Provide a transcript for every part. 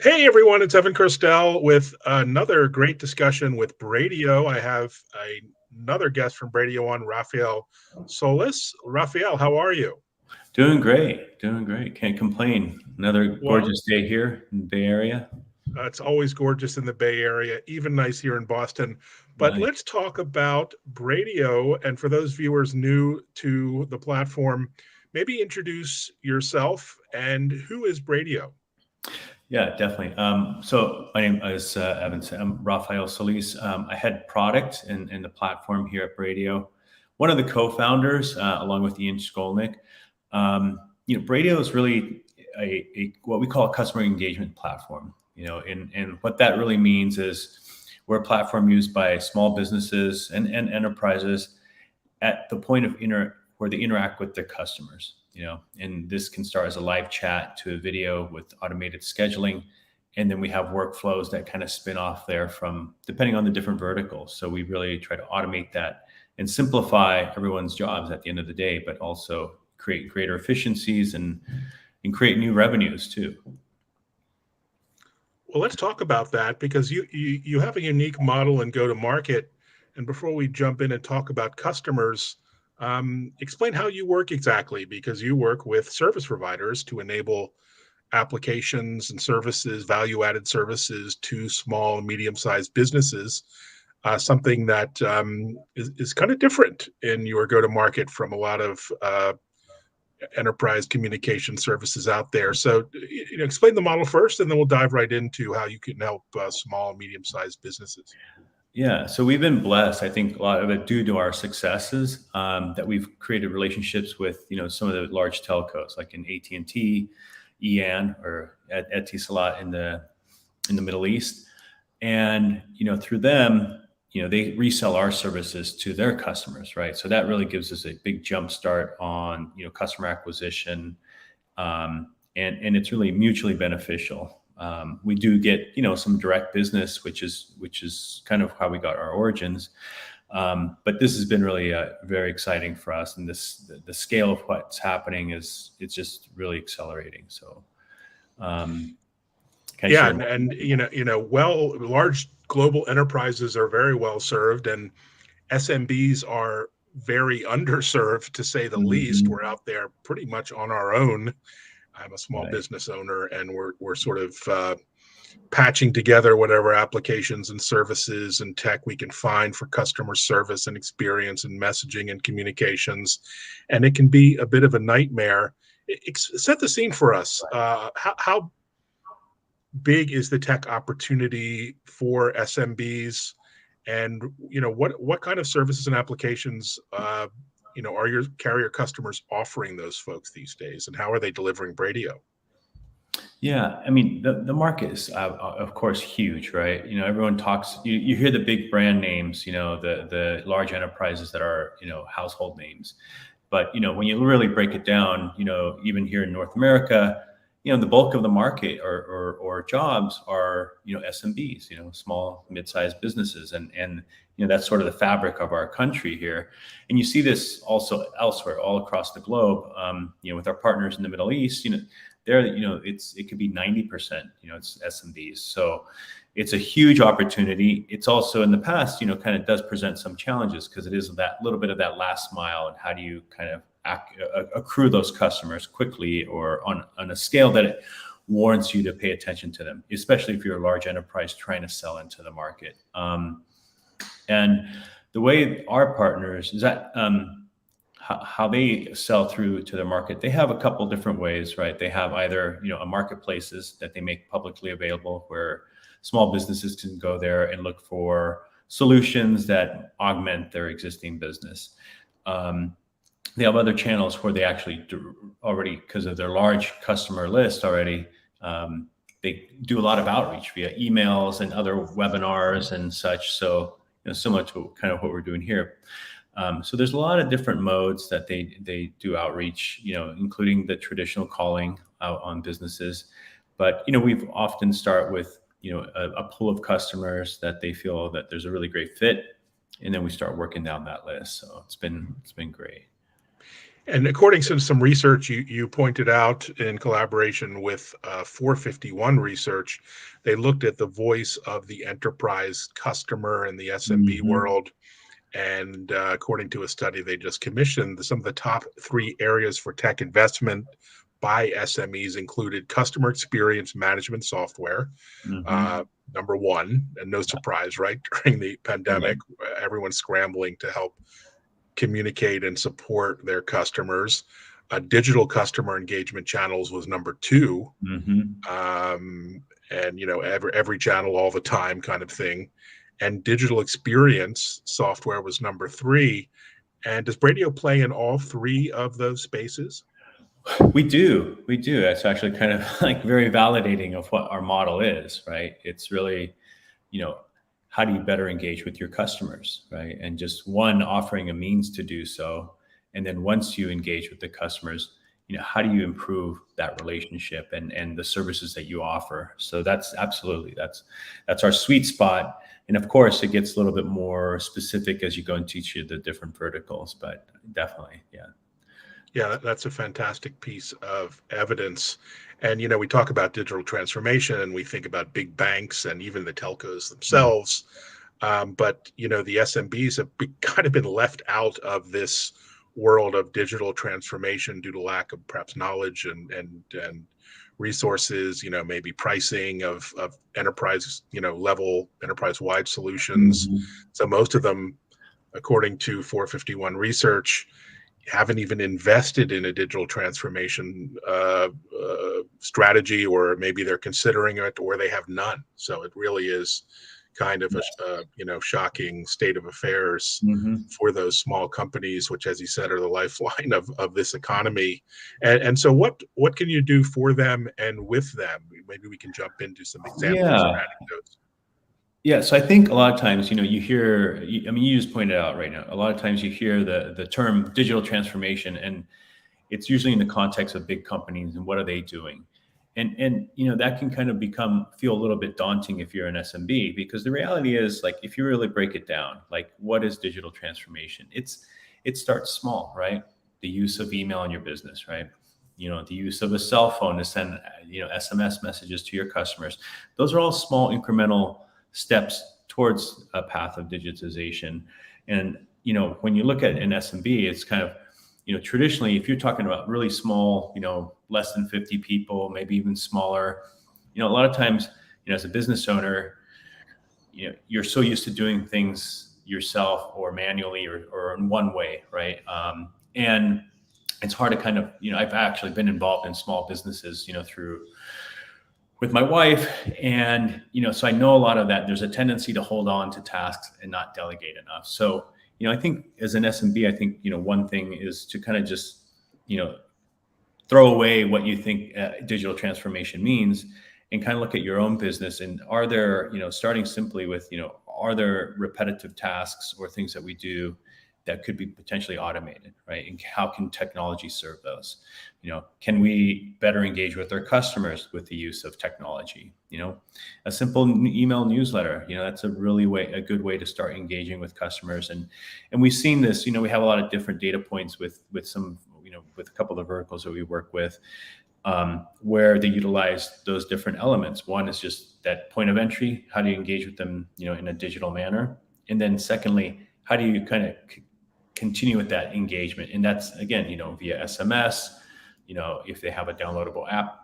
Hey everyone, it's Evan Kirstel with another great discussion with Braidio. I have another guest from Braidio on, Rafael Solis. Rafael, how are you? Doing great, doing great. Can't complain. Another Well, gorgeous day here in the Bay Area. it's always gorgeous in the Bay Area, even nice here in Boston. But Nice. let's talk about Braidio. And for those viewers new to the platform, maybe introduce yourself and who is Braidio? Yeah, definitely. So my name is Evan. I'm Rafael Solis. I head product and the platform here at Braidio. One of the co-founders, along with Ian Skolnick. Braidio is really a what we call a customer engagement platform. And what that really means is we're a platform used by small businesses and enterprises at the point of where they interact with their customers. And this can start as a live chat to a video with automated scheduling, and then we have workflows that kind of spin off there from depending on the different verticals. So we really try to automate that and simplify everyone's jobs at the end of the day, but also create greater efficiencies and create new revenues too. Well, let's talk about that because you have a unique model and go to market. And before we jump in and talk about customers, explain how you work exactly, because you work with service providers to enable applications and services, value-added services to small and medium-sized businesses. Something that is kind of different in your go-to-market from a lot of enterprise communication services out there. So, explain the model first, and then we'll dive right into how you can help small and medium-sized businesses. Yeah, so we've been blessed. I think a lot of it due to our successes, that we've created relationships with some of the large telcos, like in AT&T, EAN, or at Etisalat in the Middle East, and through them, they resell our services to their customers, right? So that really gives us a big jump start on customer acquisition, and it's really mutually beneficial. We do get some direct business, which is kind of how we got our origins. But this has been really very exciting for us, and the scale of what's happening it's just really accelerating. So can I Yeah, share and, more? and well, large global enterprises are very well served, and SMBs are very underserved, to say the least. Mhm. We're out there pretty much on our own. I'm a small Right. business owner, and we're sort of patching together whatever applications and services and tech we can find for customer service and experience and messaging and communications. And it can be a bit of a nightmare. Set the scene for us. How big is the tech opportunity for SMBs? And what kind of services and applications are your carrier customers offering those folks these days, and how are they delivering Braidio? Yeah, I mean the market is of course huge, right? Everyone talks. You hear the big brand names, the large enterprises that are household names, but when you really break it down, even here in North America, the bulk of the market or jobs are SMBs, small mid-sized businesses, and that's sort of the fabric of our country here, and you see this also elsewhere all across the globe. With our partners in the Middle East, there, it could be 90%, it's SMBs. So it's a huge opportunity. It's also in the past, kind of does present some challenges because it is that little bit of that last mile, and how do you kind of accrue those customers quickly or on a scale that it warrants you to pay attention to them, especially if you're a large enterprise trying to sell into the market. And the way our partners is that, how they sell through to the market, they have a couple different ways, right? They have either a marketplaces that they make publicly available, where small businesses can go there and look for solutions that augment their existing business. They have other channels where they actually do already, because of their large customer list already. They do a lot of outreach via emails and other webinars and such. So similar to kind of what we're doing here. So there's a lot of different modes that they do outreach, including the traditional calling out on businesses. But we've often start with a pool of customers that they feel that there's a really great fit, and then we start working down that list. So it's been great. And according to some research you pointed out in collaboration with 451 Research, they looked at the voice of the enterprise customer in the SMB Hmm. world. And according to a study they just commissioned, some of the top three areas for tech investment by SMEs included customer experience management software, uh, Hmm. number one, and no surprise, right? During the pandemic, Right. everyone's scrambling to help communicate and support their customers. Digital customer engagement channels was number two, Hmm. and every channel all the time kind of thing. And digital experience software was number three. And does Braidio play in all three of those spaces? We do. We do. It's actually kind of like very validating of what our model is, right? It's really, you know, how do you better engage with your customers, right? And just one, offering a means to do so. And then once you engage with the customers, how do you improve that relationship and the services that you offer? So that's absolutely that's our sweet spot. And of course, it gets a little bit more specific as you go into each of the different verticals, but definitely, yeah. Yeah, that's a fantastic piece of evidence. And we talk about digital transformation, and we think about big banks and even the telcos Mm. themselves. But the SMBs have kind of been left out of this world of digital transformation due to lack of perhaps knowledge and resources. Maybe pricing of enterprise level enterprise wide solutions. Mhm. So most of them, according to 451 Research, haven't even invested in a digital transformation strategy, or maybe they're considering it, or they have none. So it really is kind of Yes. a shocking state of affairs Mhm. for those small companies, which, as you said, are the lifeline of this economy. And so, what can you do for them and with them? Maybe we can jump into some examples or Yeah. anecdotes. Yeah, so I think a lot of times, you hear, I mean, you just pointed out right now, a lot of times you hear the term digital transformation, and it's usually in the context of big companies and what are they doing? And that can kind of feel a little bit daunting if you're an SMB, because the reality is, like, if you really break it down, like, what is digital transformation? It starts small, right? The use of email in your business, right? The use of a cell phone to send SMS messages to your customers. Those are all small incremental steps towards a path of digitization. And when you look at an SMB, it's kind of, traditionally, if you're talking about really small, less than 50 people, maybe even smaller, a lot of times, as a business owner, you're so used to doing things yourself or manually or in one way, right? And it's hard to kind of, I've actually been involved in small businesses, through with my wife. And, so I know a lot of that. There's a tendency to hold on to tasks and not delegate enough. So, I think as an SMB, I think, one thing is to kind of just, you know, throw away what you think digital transformation means and kind of look at your own business. And are there, starting simply with, are there repetitive tasks or things that we do that could be potentially automated, right? And how can technology serve those? Can we better engage with our customers with the use of technology? A simple email newsletter, that's a good way to start engaging with customers. And we've seen this, we have a lot of different data points with some, with a couple of verticals that we work with, where they utilize those different elements. One is just that point of entry. How do you engage with them, in a digital manner? And then secondly, how do you kind of continue with that engagement? And that's, again, via SMS, if they have a downloadable app,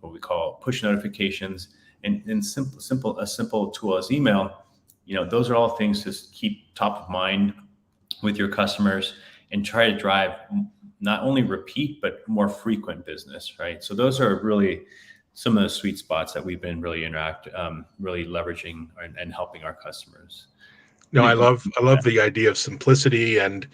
what we call push notifications, and a simple tool as email. Those are all things to keep top of mind with your customers and try to drive not only repeat but more frequent business, right? So those are really some of the sweet spots that we've been really leveraging and helping our customers. No, What I did you love think I of love that? the idea of simplicity, and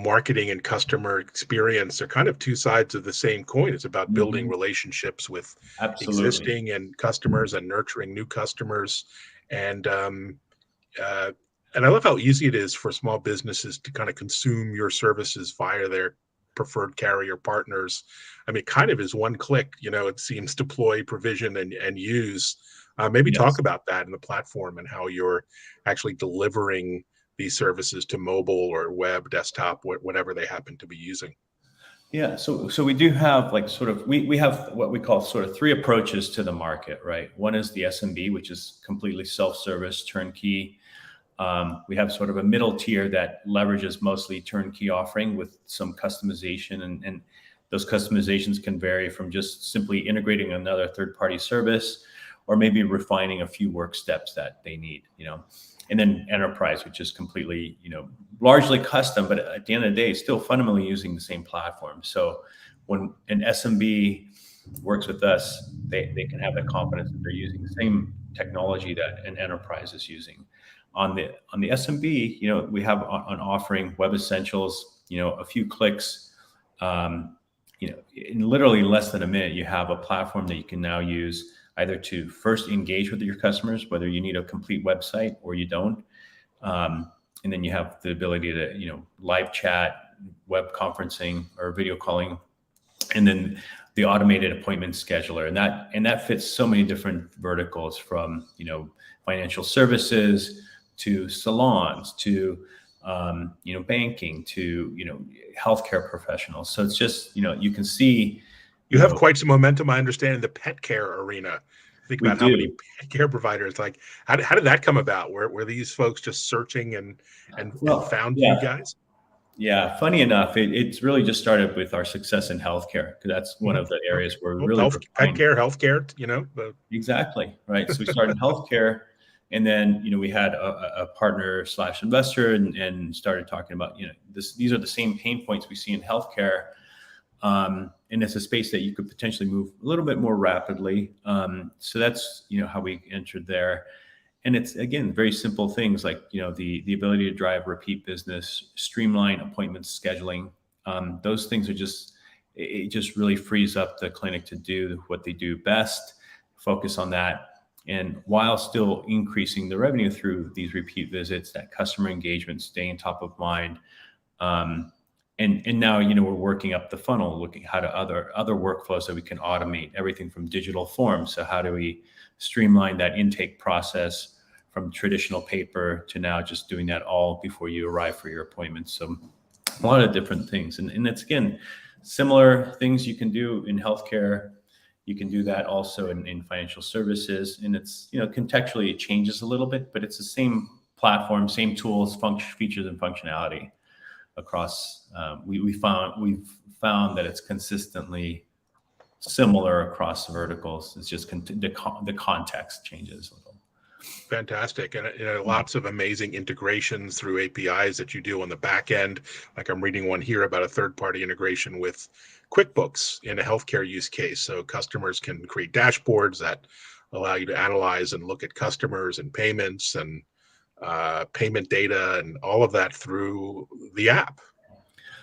marketing and customer experience are kind of two sides of the same coin. It's about building Mhm. relationships with Absolutely. existing and customers and nurturing new customers. And uh, and I love how easy it is for small businesses to kind of consume your services via their preferred carrier partners. I mean, it kind of is one click, it seems, deploy, provision, and use. Maybe talk Yes. about that in the platform and how you're actually delivering these services to mobile or web, desktop, whatever they happen to be using? Yeah, so we do have like sort of we have what we call sort of three approaches to the market, right? One is the SMB, which is completely self-service, turnkey. We have sort of a middle tier that leverages mostly turnkey offering with some customization, and those customizations can vary from just simply integrating another third-party service, or maybe refining a few work steps that they need, and then enterprise, which is completely, largely custom, but at the end of the day, still fundamentally using the same platform. So when an SMB works with us, they can have the confidence that they're using the same technology that an enterprise is using. On the SMB, we have on offering Web Essentials, a few clicks, in literally less than a minute, you have a platform that you can now use either to first engage with your customers, whether you need a complete website or you don't. And then you have the ability to, live chat, web conferencing, or video calling, and then the automated appointment scheduler. And that fits so many different verticals, from, financial services to salons to, banking to, healthcare professionals. So it's just, you can see. You have quite some momentum, I understand, in the pet care arena. Think We about how many do. pet care providers, like, how did that come about? Were these folks just searching and Well, found you yeah. guys? Yeah, funny enough, it's really just started with our success in healthcare, because that's one Mhm. of the Okay. areas where we Well, really pet refined. care, healthcare, Exactly, right. So we started in healthcare, and then we had a partner slash investor, and started talking about these are the same pain points we see in healthcare, and it's a space that you could potentially move a little bit more rapidly. So that's how we entered there. And it's, again, very simple things like the ability to drive repeat business, streamline appointment scheduling. Those things are it just really frees up the clinic to do what they do best, focus on that, and while still increasing the revenue through these repeat visits, that customer engagement, staying top of mind. And now we're working up the funnel, looking how to other workflows that we can automate, everything from digital forms. So how do we streamline that intake process from traditional paper to now just doing that all before you arrive for your appointment? So a lot of different things, and it's, again, similar things you can do in healthcare. You can do that also in financial services, and it's contextually it changes a little bit, but it's the same platform, same tools, features, and functionality across. We've found that it's consistently similar across verticals. It's just the context changes a little. Fantastic. And lots of amazing integrations through APIs that you do on the back end. Like, I'm reading one here about a third-party integration with QuickBooks in a healthcare use case. So customers can create dashboards that allow you to analyze and look at customers and payments and payment data and all of that through the app.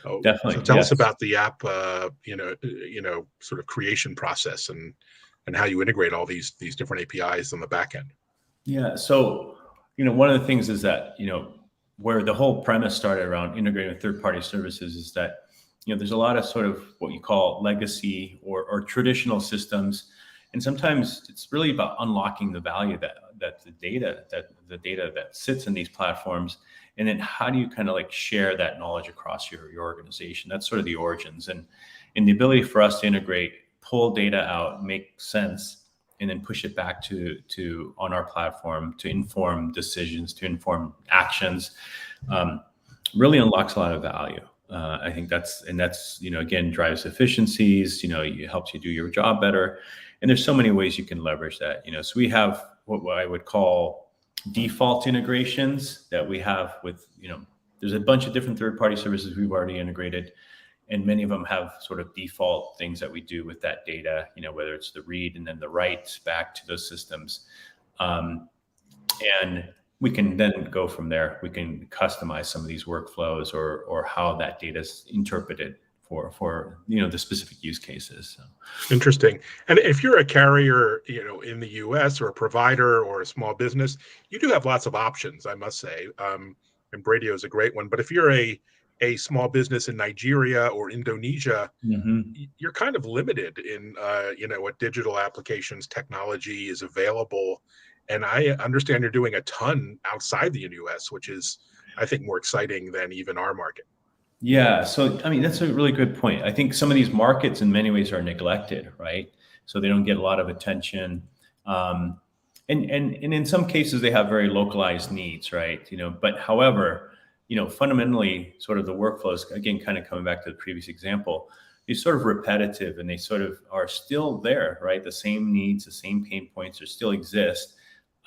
Oh, so Definitely, tell us yes. about the app, sort of creation process and how you integrate all these different APIs on the back end. Yeah. So, one of the things is that, where the whole premise started around integrating with third-party services is that, there's a lot of sort of what you call legacy or traditional systems. And sometimes it's really about unlocking the value that the data that sits in these platforms. And then how do you kind of like share that knowledge across your organization? That's sort of the origins, and the ability for us to integrate, pull data out, make sense, and then push it back to on our platform to inform decisions, to inform actions, really unlocks a lot of value. I think that's again, drives efficiencies. It helps you do your job better, and there's so many ways you can leverage that. So we have what I would call default integrations that we have with there's a bunch of different third-party services we've already integrated. And many of them have sort of default things that we do with that data, whether it's the read and then the write back to those systems. And we can then go from there. We can customize some of these workflows or how that data is interpreted for the specific use cases. So. Interesting. And if you're a carrier, in the US, or a provider or a small business, you do have lots of options, I must say. And Braidio is a great one. But if you're a small business in Nigeria or Indonesia, Mm-hmm. you're kind of limited in what digital applications technology is available. And I understand you're doing a ton outside the US, which is I think, more exciting than even our market. Yeah. So, I mean, that's a really good point. I think some of these markets in many ways are neglected, right? So they don't get a lot of attention. Um, and in some cases they have very localized needs, right? But however, fundamentally sort of the workflows, again, kind of coming back to the previous example, is sort of repetitive and they sort of are still there, right? The same needs, the same pain points, are still exist.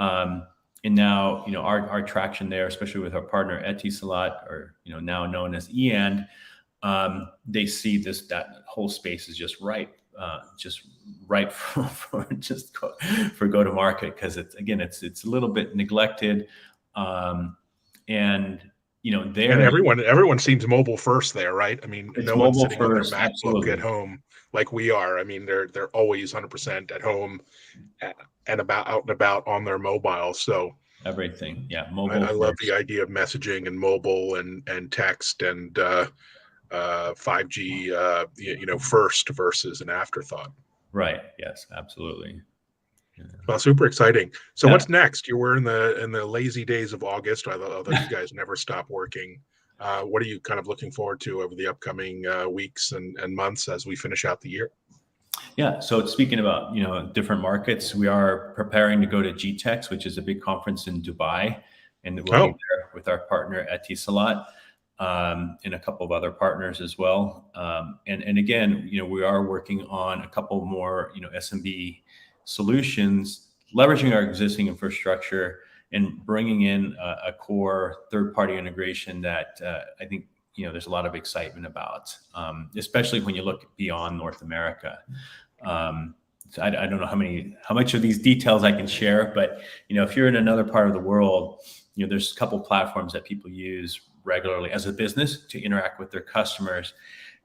Um, and now, our traction there, especially with our partner Etisalat, or now known as EAND, they see that whole space is just ripe for go to market, because it's a little bit neglected, and And there everyone seems mobile first there, right? I mean, it's no one's mobile sitting on their first, MacBook at absolutely. home like we are. I mean, they're always 100% at home and about out and about on their mobile. So Everything, yeah, I mobile love the first. idea of messaging and mobile and text and 5G, first versus an afterthought. Right, yes, absolutely. Yeah. Well, super exciting. So Yeah. what's next? You were in the lazy days of August, although you guys never stop working. What are you kind of looking forward to over the upcoming weeks and months as we finish out the year? Yeah. So speaking about, different markets, we are preparing to go to GTEx, which is a big conference in Dubai, and we'll be Oh, there with our partner Etisalat, and a couple of other partners as well. And again, we are working on a couple more, SMB solutions, leveraging our existing infrastructure and bringing in a core third-party integration that I think there's a lot of excitement about, especially when you look beyond North America. So I don't know how much of these details I can share, but if you're in another part of the world, there's a couple platforms that people use regularly as a business to interact with their customers,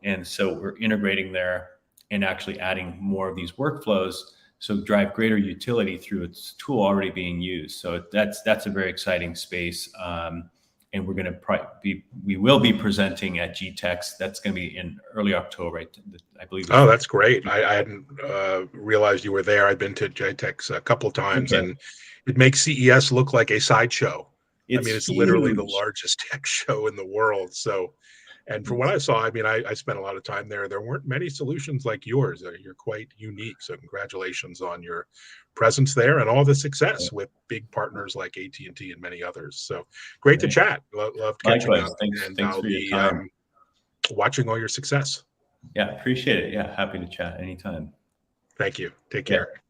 and so we're integrating there and actually adding more of these workflows, so drive greater utility through its tool already being used. So that's a very exciting space. And we're going to we will be presenting at GTEx. That's going to be in early October, I believe. oh, that's great. I hadn't realized you were there. I've been to JTEX a couple of times, Okay, and it makes CES look like a sideshow. I it's mean, it's literally the huge. largest tech show in the world. So, and from what I saw, I mean, I spent a lot of time there. There weren't many solutions like yours. You're quite unique. So, congratulations on your presence there and all the success with big partners like AT&T and many others. So, great to Right. chat. Loved catching Likewise. up, and Thanks I'll for your be time. watching all your success. Yeah, appreciate it. Yeah, happy to chat anytime. Thank you. Take Yeah. care.